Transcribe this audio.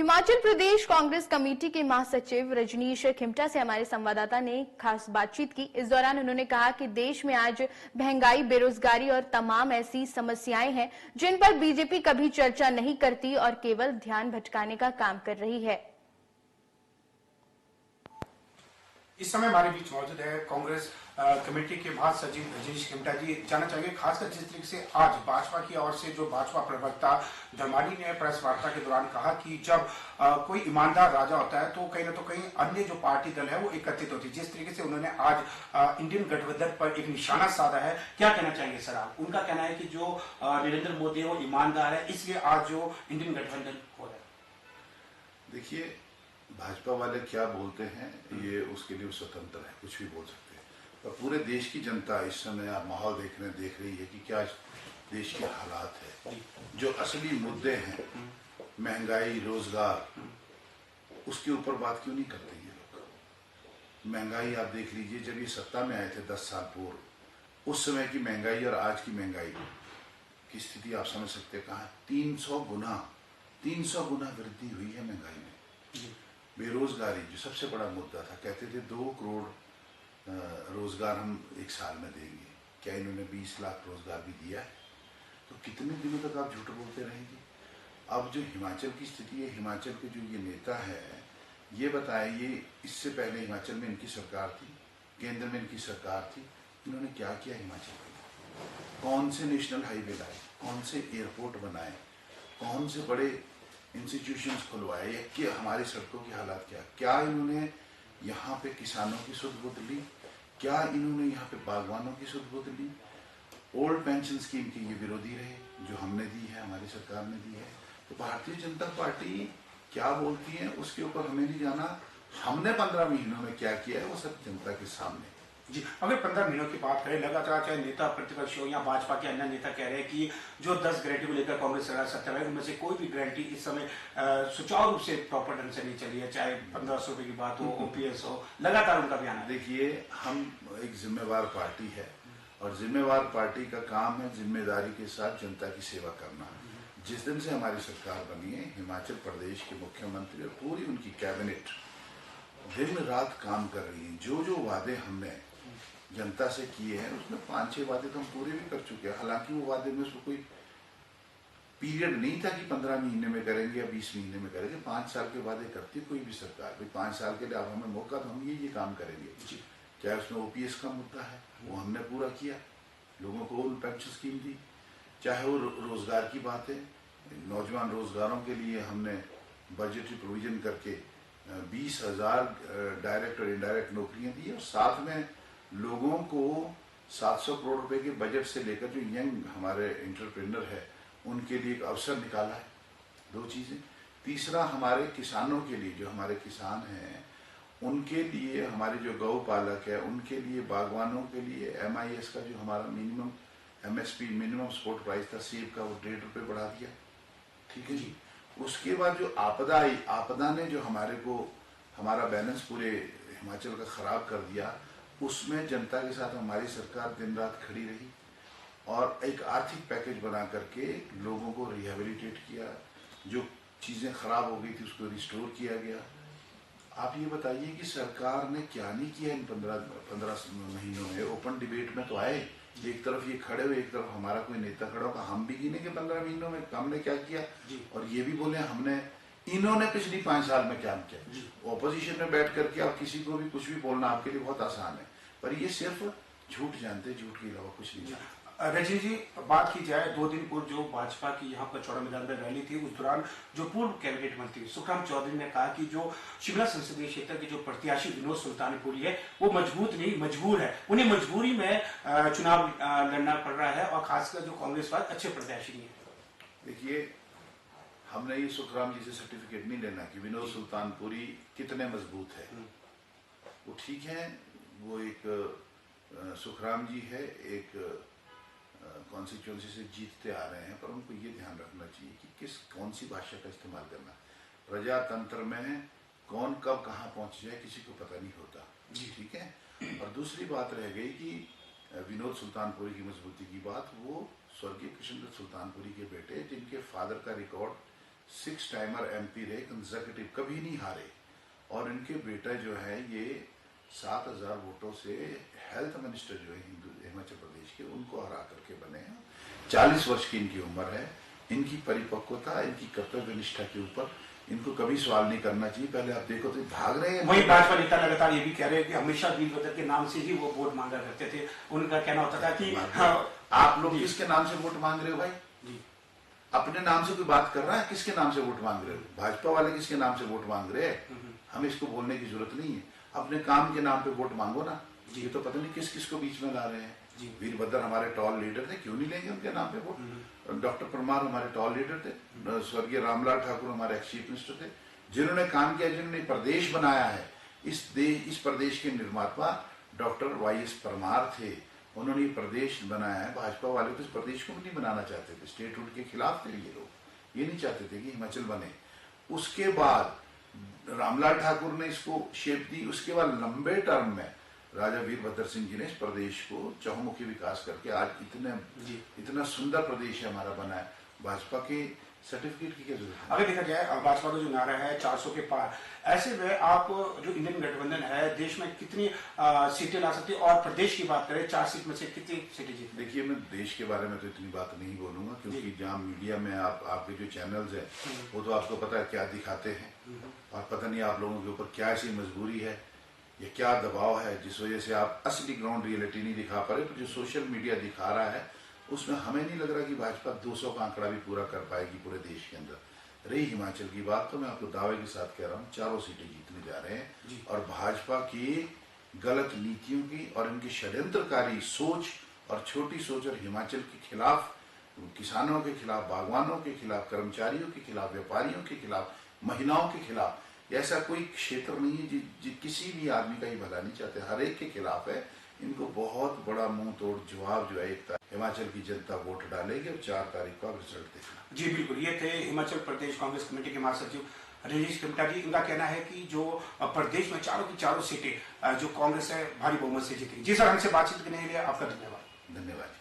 Himachal Pradesh Congress committee के महासचिव रजनीश खिमटा से हमारे संवाददाता ने खास बातचीत की। इस दौरान उन्होंने कहा कि देश में आज महंगाई, बेरोजगारी और तमाम ऐसी समस्याएं हैं जिन पर बीजेपी कभी चर्चा नहीं करती और केवल ध्यान भटकाने का काम कर रही है। इस समय हमारे बीच मौजूद है कांग्रेस कमेटी के महासचिव रजनीश खिमटा जी। जानना चाहेंगे खासकर जिस तरीके से आज भाजपा की ओर से जो भाजपा प्रवक्ता धर्मानी ने प्रेस वार्ता के दौरान कहा कि जब कोई ईमानदार राजा होता है तो कहीं अन्य जो पार्टी दल है वो एकत्रित होती है। जिस तरीके से उन्होंने आज इंडियन गठबंधन पर एक निशाना साधा है, क्या कहना चाहिए सर आप? उनका कहना है कि जो नरेंद्र मोदी है वो ईमानदार है, इसलिए आज जो इंडियन गठबंधन हो रहा है। देखिए, भाजपा वाले क्या बोलते हैं ये उसके लिए स्वतंत्र है, कुछ भी बोल सकते हैं। पर पूरे देश की जनता इस समय आप माहौल देख रही है कि क्या देश के हालात है, जो असली मुद्दे हैं महंगाई, रोजगार, उसके ऊपर बात क्यों नहीं करते ये लोग? महंगाई आप देख लीजिए, जब ये सत्ता में आए थे 10 साल पूर्व, उस समय की महंगाई और आज की महंगाई की स्थिति आप समझ सकते हैं कहाँ। 300 गुना वृद्धि हुई है महंगाई में। बेरोजगारी जो सबसे बड़ा मुद्दा था, कहते थे 2 करोड़ रोजगार हम एक साल में देंगे, क्या इन्होंने 20 लाख रोजगार भी दिया है? तो कितने दिनों तक आप झूठ बोलते रहेंगे? अब जो हिमाचल की स्थिति है, हिमाचल के जो ये नेता है, ये बताइए, इससे पहले हिमाचल में इनकी सरकार थी, केंद्र में इनकी सरकार थी, इन्होंने क्या किया हिमाचल में? कौन से नेशनल हाईवे लाए, कौन से एयरपोर्ट बनाए, कौन से बड़े इंस्टीट्यूशंस खुलवाए, या कि हमारी सड़कों की हालात क्या इन्होंने यहाँ पे किसानों की सुध बुध ली? क्या इन्होंने यहाँ पे बागवानों की सुध बुध ली? ओल्ड पेंशन स्कीम के ये विरोधी रहे, जो हमने दी है, हमारी सरकार ने दी है। तो भारतीय जनता पार्टी क्या बोलती है उसके ऊपर हमें नहीं जाना। हमने 15 महीनों में क्या किया है वो सब जनता के सामने। जी, अगर 15 महीनों की बात करें, लगातार चाहे नेता प्रतिपक्ष हो या भाजपा के अन्य नेता कह रहे हैं कि जो 10 गारंटी को लेकर कांग्रेस सरकार सत्ता में, उनमें से कोई भी गारंटी इस समय सुचारू रूप से प्रॉपर ढंग से नहीं चली है, चाहे 1500 रुपए की बात हो, ओपीएस हो, लगातार उनका बयान है। देखिए, हम एक जिम्मेवार पार्टी है और जिम्मेवार पार्टी का काम है जिम्मेदारी के साथ जनता की सेवा करना। जिस दिन से हमारी सरकार बनी है, हिमाचल प्रदेश के मुख्यमंत्री और पूरी उनकी कैबिनेट दिन रात काम कर रही है। जो वादे हमने जनता से किए हैं उसमें 5-6 वादे तो हम पूरे भी कर चुके हैं। हालांकि वो वादे में उसको कोई पीरियड नहीं था कि 15 महीने में करेंगे या 20 महीने में करेंगे। 5 साल के वादे करती कोई भी सरकार, भाई 5 साल के लिए आप हमें मौका तो हम ये काम करेंगे। चाहे उसमें ओपीएस का मुद्दा है, वो हमने पूरा किया, लोगों को ओल्ड पेंशन स्कीम दी। चाहे वो रोजगार की बात है, नौजवान रोजगारों के लिए हमने बजटरी प्रोविजन करके 20,000 डायरेक्ट और इनडायरेक्ट नौकरियां दी और साथ में लोगों को 700 करोड़ रुपए के बजट से लेकर जो यंग हमारे एंटरप्रेन्योर है उनके लिए एक अवसर निकाला है। 2 चीजें। तीसरा, हमारे किसानों के लिए, जो हमारे किसान हैं उनके लिए, हमारे जो गौ पालक है उनके लिए, बागवानों के लिए MIS का जो हमारा minimum MSP minimum support price था सेब का, वो 1.5 रुपए बढ़ा दिया। ठीक है जी। उसके बाद जो आपदा आई, आपदा ने जो हमारा बैलेंस पूरे हिमाचल का खराब कर दिया, उसमें जनता के साथ हमारी सरकार दिन रात खड़ी रही और एक आर्थिक पैकेज बना करके लोगों को रिहेबिलिटेट किया। जो चीजें खराब हो गई थी उसको रिस्टोर किया गया। आप ये बताइए कि सरकार ने क्या नहीं किया इन 15 महीनों में? ओपन डिबेट में तो आए, एक तरफ ये खड़े हुए, एक तरफ हमारा कोई नेता खड़ा होगा, हम भी गिनेंगे 15 महीनों में हमने क्या किया, और ये भी बोले इन्होंने पिछली 5 साल में क्या किया। ऑपोजिशन में बैठ करके आप किसी को भी कुछ भी बोलना आपके लिए बहुत आसान है, पर ये सिर्फ झूठ जानते, झूठ के अलावा कुछ नहीं जानते। रजनी जी, बात की जाए 2 दिन पूर्व जो भाजपा की यहाँ पर चौड़ा मैदान में रैली थी, उस दौरान जो पूर्व कैबिनेट मंत्री सुखराम चौधरी ने कहा कि जो शिमला संसदीय क्षेत्र के जो प्रत्याशी विनोद सुल्तानपुरी है वो मजबूत नहीं मजबूर है, उन्हें मजबूरी में चुनाव लड़ना पड़ रहा है और खासकर जो कांग्रेस वाले अच्छे प्रत्याशी नहीं है। देखिए, हमने ये सुखराम जी से सर्टिफिकेट नहीं लेना कि विनोद सुल्तानपुरी कितने मजबूत है। वो ठीक है, वो एक सुखराम जी है, एक कॉन्स्टिट्यूंसी से जीतते आ रहे हैं, पर उनको ये ध्यान रखना चाहिए कि कौन सी भाषा का इस्तेमाल करना। प्रजातंत्र में कौन कब कहाँ पहुंच जाए किसी को पता नहीं होता जी। ठीक है। और दूसरी बात रह गई कि विनोद सुल्तानपुरी की मजबूती की बात, वो स्वर्गीय कृष्णदत्त सुल्तानपुरी के बेटे, जिनके फादर का रिकॉर्ड 6 टाइमर MP रहे कंसेक्यूटिव, कभी नहीं हारे। और इनके बेटा जो है ये 7,000 वोटों से हेल्थ मिनिस्टर जो है हिमाचल प्रदेश के, उनको हरा करके बने हैं। 40 वर्ष की इनकी उम्र है। इनकी परिपक्वता, इनकी कर्तव्य निष्ठा के ऊपर इनको कभी सवाल नहीं करना चाहिए। पहले आप देखो तो भाग रहे हैं। वही भाजपा नेता लगातार ये भी कह रहे हैं कि हमेशा वीरभद्र के नाम से ही वो वोट मांगा करते थे। उनका कहना होता था कि आप लोग किसके नाम से वोट मांग रहे हो भाई? जी, अपने नाम से कोई बात कर रहा है? किसके नाम से वोट मांग रहे हो? भाजपा वाले किसके नाम से वोट मांग रहे हैं? हमें इसको बोलने की जरूरत नहीं है। अपने काम के नाम पे वोट मांगो ना। ये तो पता नहीं किस किस को बीच में ला रहे हैं। वीरभद्र हमारे टॉल लीडर थे, क्यों नहीं लेंगे उनके नाम पे वोट? डॉक्टर परमार हमारे टॉल लीडर थे, स्वर्गीय रामलाल ठाकुर हमारे एक्स चीफ मिनिस्टर थे, जिन्होंने काम किया, जिन्होंने प्रदेश बनाया है। इस प्रदेश के निर्माता डॉक्टर YS परमार थे, उन्होंने ये प्रदेश बनाया है। भाजपा वाले तो इस प्रदेश को नहीं बनाना चाहते थे, स्टेटहुड के खिलाफ थे ये लोग, ये नहीं चाहते थे कि हिमाचल बने। उसके बाद रामलाल ठाकुर ने इसको शेप दी। उसके बाद लंबे टर्म में राजा वीरभद्र सिंह जी ने इस प्रदेश को चहुमुखी विकास करके आज इतना सुंदर प्रदेश है हमारा बना है। भाजपा के सर्टिफिकेट की क्या जरूरत है? अगर देखा जाए भाजपा का जो नारा है 400 के पार, ऐसे में आप जो इंडियन गठबंधन है देश में कितनी सीटें ला सकती है? और प्रदेश की बात करें 4 सीट में से कितनी सीटें जीत? देखिए, मैं देश के बारे में तो इतनी बात नहीं बोलूंगा, क्योंकि जहाँ मीडिया में आपके जो चैनल्स है वो तो आपको पता है क्या दिखाते हैं, और पता नहीं आप लोगों के ऊपर क्या ऐसी मजबूरी है या क्या दबाव है जिस वजह से आप असली ग्राउंड रियलिटी नहीं दिखा पा रहे। तो जो सोशल मीडिया दिखा रहा है उसमें हमें नहीं लग रहा कि भाजपा 200 का आंकड़ा भी पूरा कर पाएगी पूरे देश के अंदर। रही हिमाचल की बात, तो मैं आपको दावे के साथ कह रहा हूँ 4 सीटें जीतने जा रहे हैं। और भाजपा की गलत नीतियों की और इनकी षड्यंत्रकारी सोच और छोटी सोच और हिमाचल के खिलाफ, किसानों के खिलाफ, बागवानों के खिलाफ, कर्मचारियों के खिलाफ, व्यापारियों के खिलाफ, महिलाओं के खिलाफ, ऐसा कोई क्षेत्र नहीं है किसी भी आदमी का ही भला नहीं चाहते, हर एक के खिलाफ है। इनको बहुत बड़ा मुंह तोड़ जवाब जो है हिमाचल की जनता वोट डालेगी और 4 तारीख का रिजल्ट देखना। जी बिल्कुल, ये थे हिमाचल प्रदेश कांग्रेस कमेटी के महासचिव रजनीश किमटा जी। इनका कहना है कि जो प्रदेश में चारों की चारों सीटें जो कांग्रेस है भारी बहुमत से जीतेगी। जी सर, हमसे बातचीत करने के लिए आपका धन्यवाद। धन्यवाद।